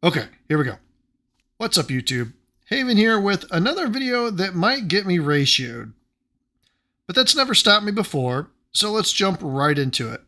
Okay, here we go. What's up, YouTube? Haven here with another video that might get me ratioed. But that's never stopped me before, so let's jump right into it.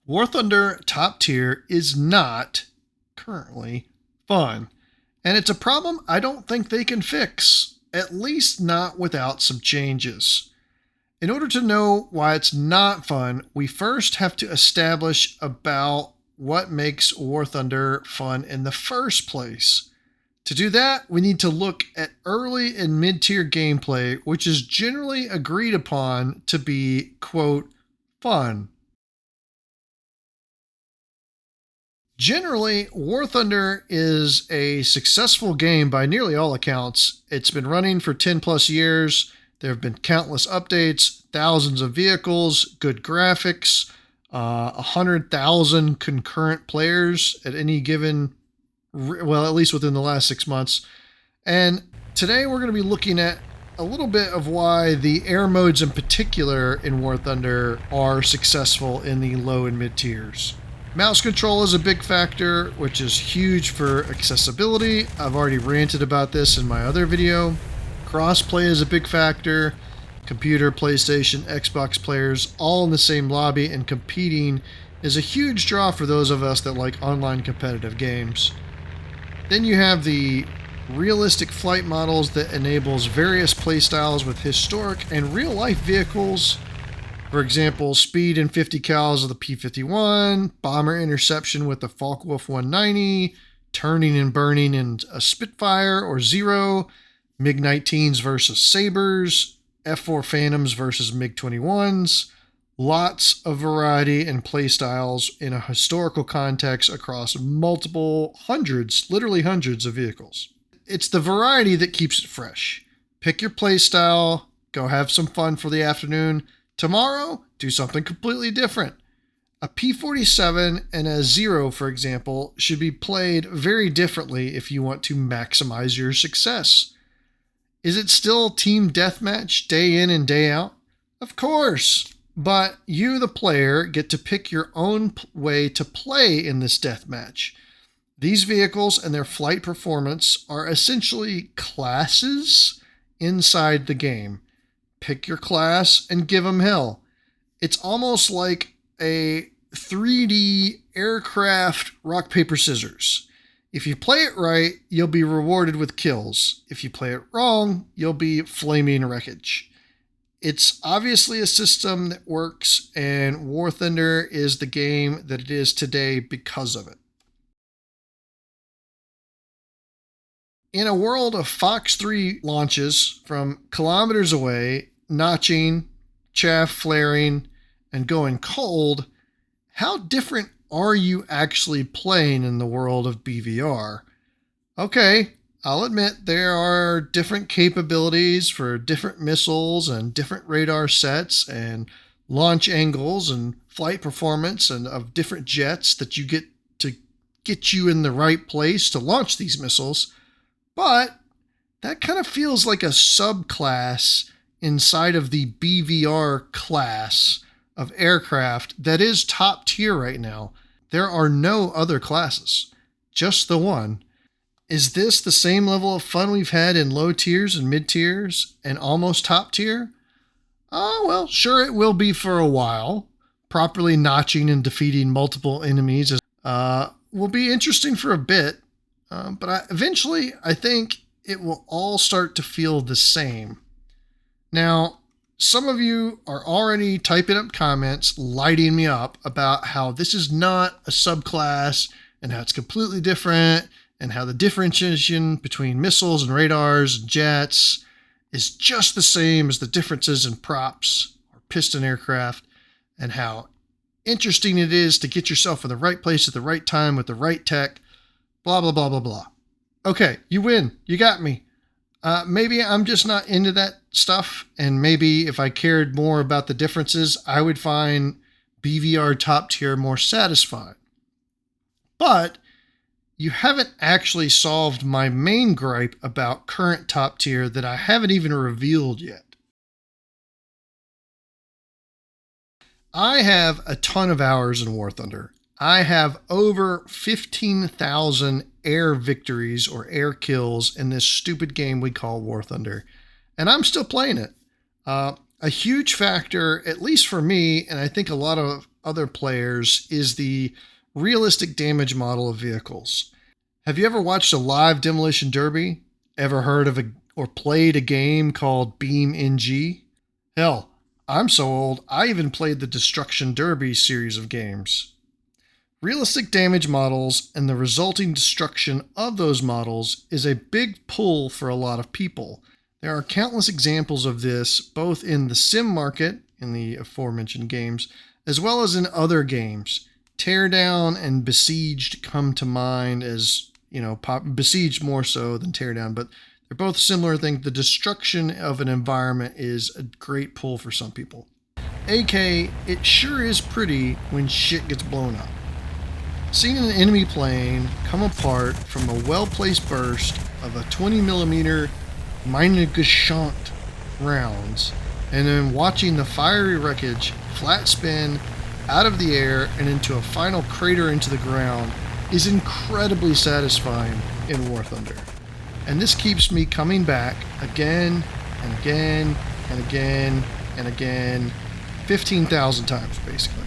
War Thunder top tier is not currently fun, and it's a problem I don't think they can fix, at least not without some changes. In order to know why it's not fun, we first have to establish about what makes War Thunder fun in the first place. To do that, we need to look at early and mid-tier gameplay, which is generally agreed upon to be, quote, fun. Generally, War Thunder is a successful game by nearly all accounts. It's been running for 10 plus years. There have been countless updates, thousands of vehicles, good graphics, 100,000 concurrent players at any given, well, at least within the last 6 months. And today we're going to be looking at a little bit of why the air modes in particular in War Thunder are successful in the low and mid tiers. Mouse control is a big factor, which is huge for accessibility. I've already ranted about this in my other video. Crossplay is a big factor. Computer, PlayStation, Xbox players all in the same lobby and competing is a huge draw for those of us that like online competitive games. Then you have the realistic flight models that enables various playstyles with historic and real-life vehicles. For example, speed and 50 cals of the P-51, bomber interception with the Focke-Wulf 190, turning and burning in a Spitfire or Zero, MiG-19s versus Sabres, F-4 Phantoms versus MiG-21s, lots of variety and playstyles in a historical context across multiple hundreds, literally hundreds of vehicles. It's the variety that keeps it fresh. Pick your playstyle, go have some fun for the afternoon. Tomorrow, do something completely different. A P-47 and a Zero, for example, should be played very differently if you want to maximize your success. Is it still team deathmatch day in and day out? Of course, but you, the player, get to pick your own way to play in this deathmatch. These vehicles and their flight performance are essentially classes inside the game. Pick your class and give them hell. It's almost like a 3D aircraft rock, paper, scissors. If you play it right, you'll be rewarded with kills. If you play it wrong, you'll be flaming wreckage. It's obviously a system that works, and War Thunder is the game that it is today because of it. In a world of Fox 3 launches from kilometers away, notching, chaff flaring, and going cold, how different are you actually playing in the world of BVR? Okay, I'll admit there are different capabilities for different missiles and different radar sets and launch angles and flight performance and of different jets that you get to get you in the right place to launch these missiles. But that kind of feels like a subclass inside of the BVR class of aircraft that is top tier right now. There are no other classes, just the one. Is this the same level of fun we've had in low tiers and mid tiers and almost top tier? Oh, well, sure it will be for a while. Properly notching and defeating multiple enemies will be interesting for a bit. But eventually, I think it will all start to feel the same. Now, some of you are already typing up comments, lighting me up about how this is not a subclass and how it's completely different and how the differentiation between missiles and radars and jets is just the same as the differences in props or piston aircraft, and how interesting it is to get yourself in the right place at the right time with the right tech. Blah, blah, blah, blah, blah. Okay, you win. You got me. Maybe I'm just not into that stuff, and maybe if I cared more about the differences, I would find BVR top tier more satisfying. But you haven't actually solved my main gripe about current top tier that I haven't even revealed yet. I have a ton of hours in War Thunder. I have over 15,000 air victories or air kills in this stupid game we call War Thunder, and I'm still playing it. A huge factor, at least for me, and I think a lot of other players, is the realistic damage model of vehicles. Have you ever watched a live demolition derby? Ever heard of or played a game called Beam NG? Hell, I'm so old, I even played the Destruction Derby series of games. Realistic damage models and the resulting destruction of those models is a big pull for a lot of people. There are countless examples of this, both in the sim market, in the aforementioned games, as well as in other games. Teardown and Besieged come to mind as, Besieged more so than Teardown, but they're both similar things. The destruction of an environment is a great pull for some people. AK, it sure is pretty when shit gets blown up. Seeing an enemy plane come apart from a well-placed burst of a 20mm Mine-Gashant rounds, and then watching the fiery wreckage flat spin out of the air and into a final crater into the ground is incredibly satisfying in War Thunder. And this keeps me coming back again and again and again and again, 15,000 times basically.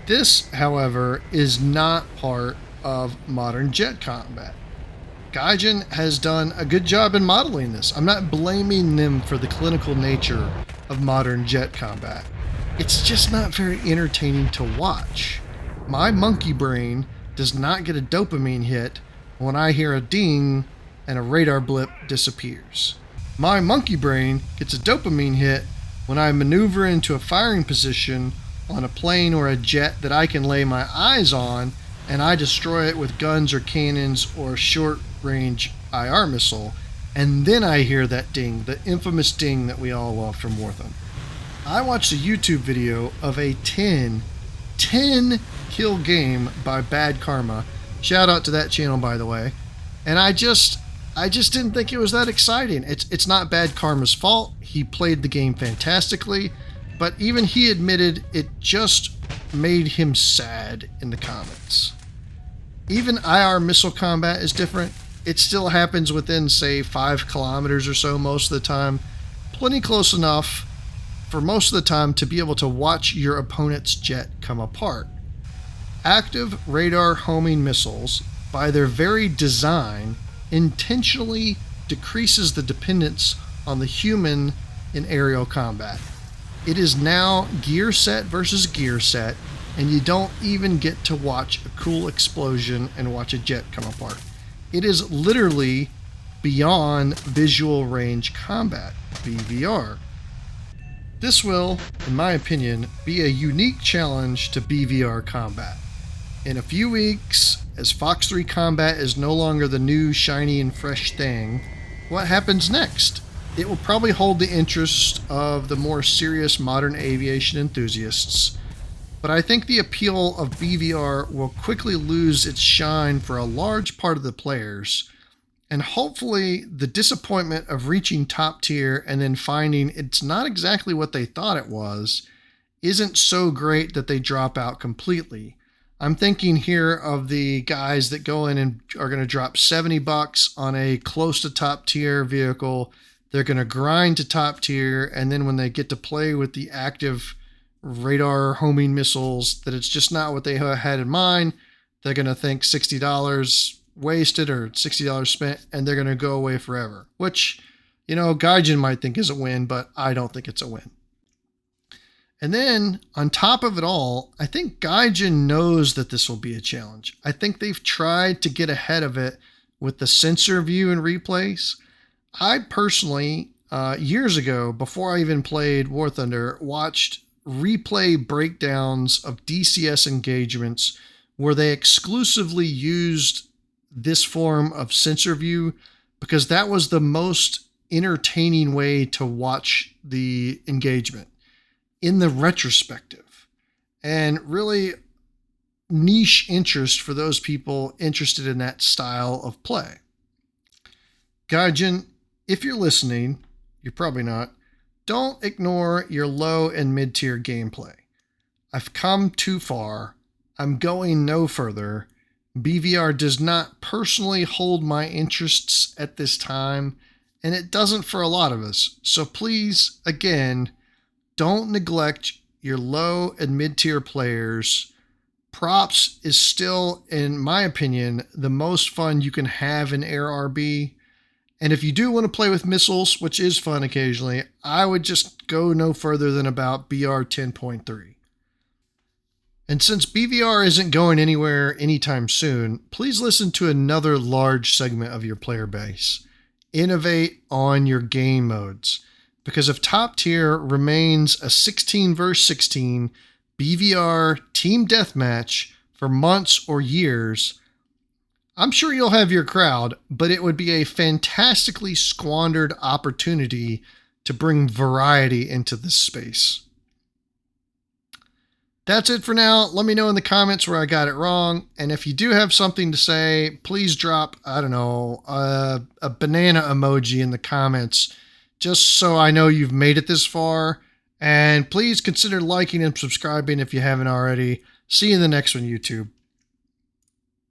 This, however, is not part of modern jet combat. Gaijin has done a good job in modeling this. I'm not blaming them for the clinical nature of modern jet combat. It's just not very entertaining to watch. My monkey brain does not get a dopamine hit when I hear a ding and a radar blip disappears. My monkey brain gets a dopamine hit when I maneuver into a firing position on a plane or a jet that I can lay my eyes on, and I destroy it with guns or cannons or a short-range IR missile, and then I hear that ding, the infamous ding that we all love from War Thunder. I watched a YouTube video of a 10 kill game by Bad Karma. Shout out to that channel, by the way. And I just didn't think it was that exciting. It's not Bad Karma's fault. He played the game fantastically, but even he admitted it just made him sad in the comments. Even IR missile combat is different. It still happens within, say, 5 kilometers or so most of the time. Plenty close enough for most of the time to be able to watch your opponent's jet come apart. Active radar homing missiles, by their very design, intentionally decreases the dependence on the human in aerial combat. It is now gear set versus gear set, and you don't even get to watch a cool explosion and watch a jet come apart. It is literally beyond visual range combat, BVR. This will, in my opinion, be a unique challenge to BVR combat. In a few weeks, as Fox 3 combat is no longer the new, shiny, and fresh thing, what happens next? It will probably hold the interest of the more serious modern aviation enthusiasts, but I think the appeal of BVR will quickly lose its shine for a large part of the players, and hopefully the disappointment of reaching top tier and then finding it's not exactly what they thought it was isn't so great that they drop out completely. I'm thinking here of the guys that go in and are going to drop $70 on a close to top tier vehicle. They're going to grind to top tier, and then when they get to play with the active radar homing missiles, that it's just not what they had in mind. They're going to think $60 wasted or $60 spent, and they're going to go away forever. Which, Gaijin might think is a win, but I don't think it's a win. And then, on top of it all, I think Gaijin knows that this will be a challenge. I think they've tried to get ahead of it with the sensor view and replays. I personally, years ago, before I even played War Thunder, watched replay breakdowns of DCS engagements where they exclusively used this form of sensor view because that was the most entertaining way to watch the engagement in the retrospective, and really niche interest for those people interested in that style of play. Gaijin, if you're listening, you're probably not, don't ignore your low and mid-tier gameplay. I've come too far. I'm going no further. BVR does not personally hold my interests at this time, and it doesn't for a lot of us. So please, again, don't neglect your low and mid-tier players. Props is still, in my opinion, the most fun you can have in Air RB. And if you do want to play with missiles, which is fun occasionally, I would just go no further than about BR 10.3. And since BVR isn't going anywhere anytime soon, please listen to another large segment of your player base. Innovate on your game modes. Because if top tier remains a 16 versus 16 BVR team deathmatch for months or years, I'm sure you'll have your crowd, but it would be a fantastically squandered opportunity to bring variety into this space. That's it for now. Let me know in the comments where I got it wrong. And if you do have something to say, please drop, I don't know, a banana emoji in the comments, just so I know you've made it this far. And please consider liking and subscribing if you haven't already. See you in the next one, YouTube.